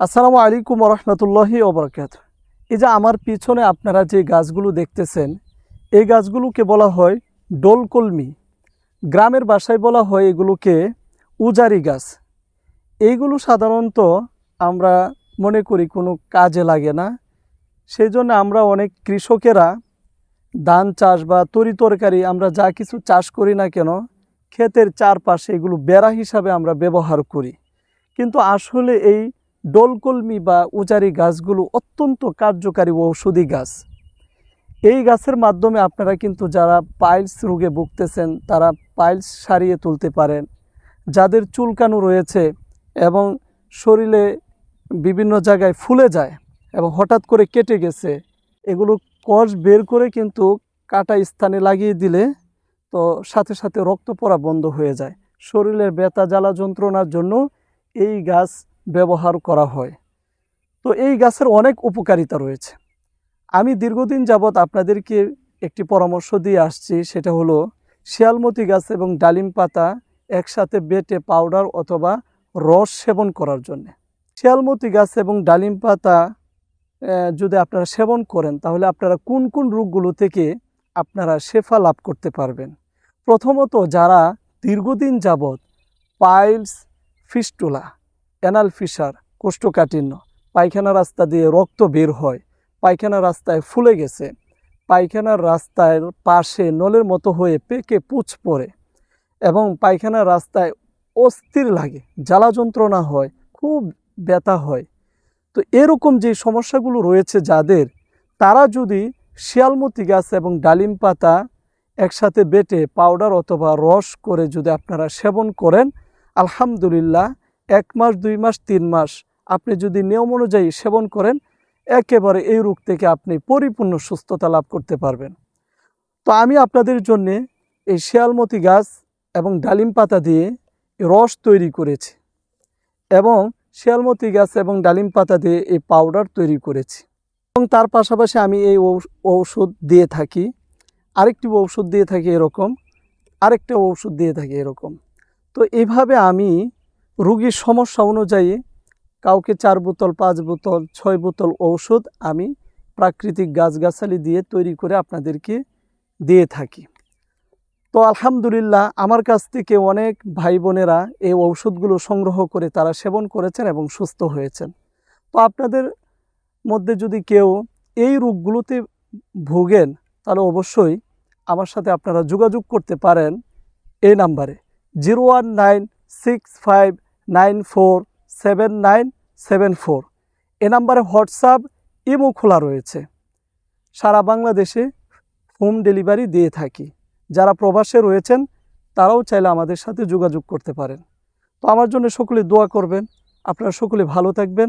আসসালামু আলাইকুম রহমতুল্লাহি ওবরাকাতুহু। এই যে আমার পিছনে আপনারা যে গাছগুলো দেখতেছেন, এই গাছগুলোকে বলা হয় ডোলকলমি। গ্রামের ভাষায় বলা হয় এগুলোকে উজারি গাছ। এইগুলো সাধারণত আমরা মনে করি কোনো কাজে লাগে না, সেই জন্য আমরা অনেক কৃষকেরা ধান চাষ বা তরিতরকারি আমরা যা কিছু চাষ করি না কেন, ক্ষেতের চারপাশে এগুলো বেড়া হিসাবে আমরা ব্যবহার করি। কিন্তু আসলে এই ডোলকলমি বা উজারি গাছগুলো অত্যন্ত কার্যকারী ঔষধি গাছ। এই গাছের মাধ্যমে আপনারা কিন্তু যারা পাইলস রোগে ভুগতেছেন তারা পাইলস সারিয়ে তুলতে পারেন। যাদের চুলকানো রয়েছে এবং শরীরে বিভিন্ন জায়গায় ফুলে যায় এবং হঠাৎ করে কেটে গেছে, এগুলো কষ বের করে কিন্তু কাটা স্থানে লাগিয়ে দিলে তো সাথে সাথে রক্ত পড়া বন্ধ হয়ে যায়। শরীরের ব্যথা জ্বালা যন্ত্রণার জন্য এই গাছ ব্যবহার করা হয়। তো এই গাছের অনেক উপকারিতা রয়েছে। আমি দীর্ঘদিন যাবৎ আপনাদেরকে একটি পরামর্শ দিয়ে আসছি, সেটা হলো শিয়ালমতি গাছ এবং ডালিম পাতা একসাথে বেটে পাউডার অথবা রস সেবন করার জন্য। শিয়ালমতি গাছ এবং ডালিম পাতা যদি আপনারা সেবন করেন তাহলে আপনারা কোন কোন রোগগুলো থেকে আপনারা শেফা লাভ করতে পারবেন। প্রথমত, যারা দীর্ঘদিন যাবৎ পাইলস, ফিস্টুলা, অ্যানাল ফিসার, কোষ্ঠকাঠিন্য, পায়খানা রাস্তা দিয়ে রক্ত বের হয়, পায়খানা রাস্তায় ফুলে গেছে, পায়খানার রাস্তার পাশে নলের মতো হয়ে পেকে পুঁজ পড়ে এবং পায়খানার রাস্তায় অস্থির লাগে, জ্বালা যন্ত্রণা হয়, খুব ব্যথা হয়, তো এরকম যে সমস্যাগুলো রয়েছে যাদের, তারা যদি শিয়ালমতি গাছ এবং ডালিম পাতা একসাথে বেটে পাউডার অথবা রস করে যদি আপনারা সেবন করেন, আলহামদুলিল্লাহ 1 মাস 2 মাস 3 মাস আপনি যদি নিয়ম অনুযায়ী সেবন করেন, একেবারে এই রোগ থেকে আপনি পরিপূর্ণ সুস্থতা লাভ করতে পারবেন। তো আমি আপনাদের জন্যে এই শিয়ালমতি গাছ এবং ডালিম পাতা দিয়ে রস তৈরি করেছি এবং শিয়ালমতি গাছ এবং ডালিম পাতা দিয়ে এই পাউডার তৈরি করেছি এবং তার পাশাপাশি আমি এই ঔষধ দিয়ে থাকি, আরেকটি ঔষধ দিয়ে থাকি এরকম, আরেকটা ঔষধ দিয়ে থাকি এরকম। তো এইভাবে আমি রোগীর সমস্যা অনুযায়ী কাউকে 4 বোতল, 5 বোতল, 6 বোতল ঔষধ আমি প্রাকৃতিক গাছগাছালি দিয়ে তৈরি করে আপনাদেরকে দিয়ে থাকি। তো আলহামদুলিল্লাহ আমার কাছ থেকে অনেক ভাই বোনেরা এই ঔষধগুলো সংগ্রহ করে তারা সেবন করেছেন এবং সুস্থ হয়েছেন। তো আপনাদের মধ্যে যদি কেউ এই রোগগুলোতে ভোগেন তাহলে অবশ্যই আমার সাথে আপনারা যোগাযোগ করতে পারেন এই নাম্বারে 01965947974। এ নাম্বারে হোয়াটসঅ্যাপ, ইমো খোলা রয়েছে। সারা বাংলাদেশে হোম ডেলিভারি দিয়ে থাকি। যারা প্রবাসে রয়েছেন তারাও চাইলে আমাদের সাথে যোগাযোগ করতে পারেন। তো আমার জন্য সকলে দোয়া করবেন। আপনারা সকলে ভালো থাকবেন।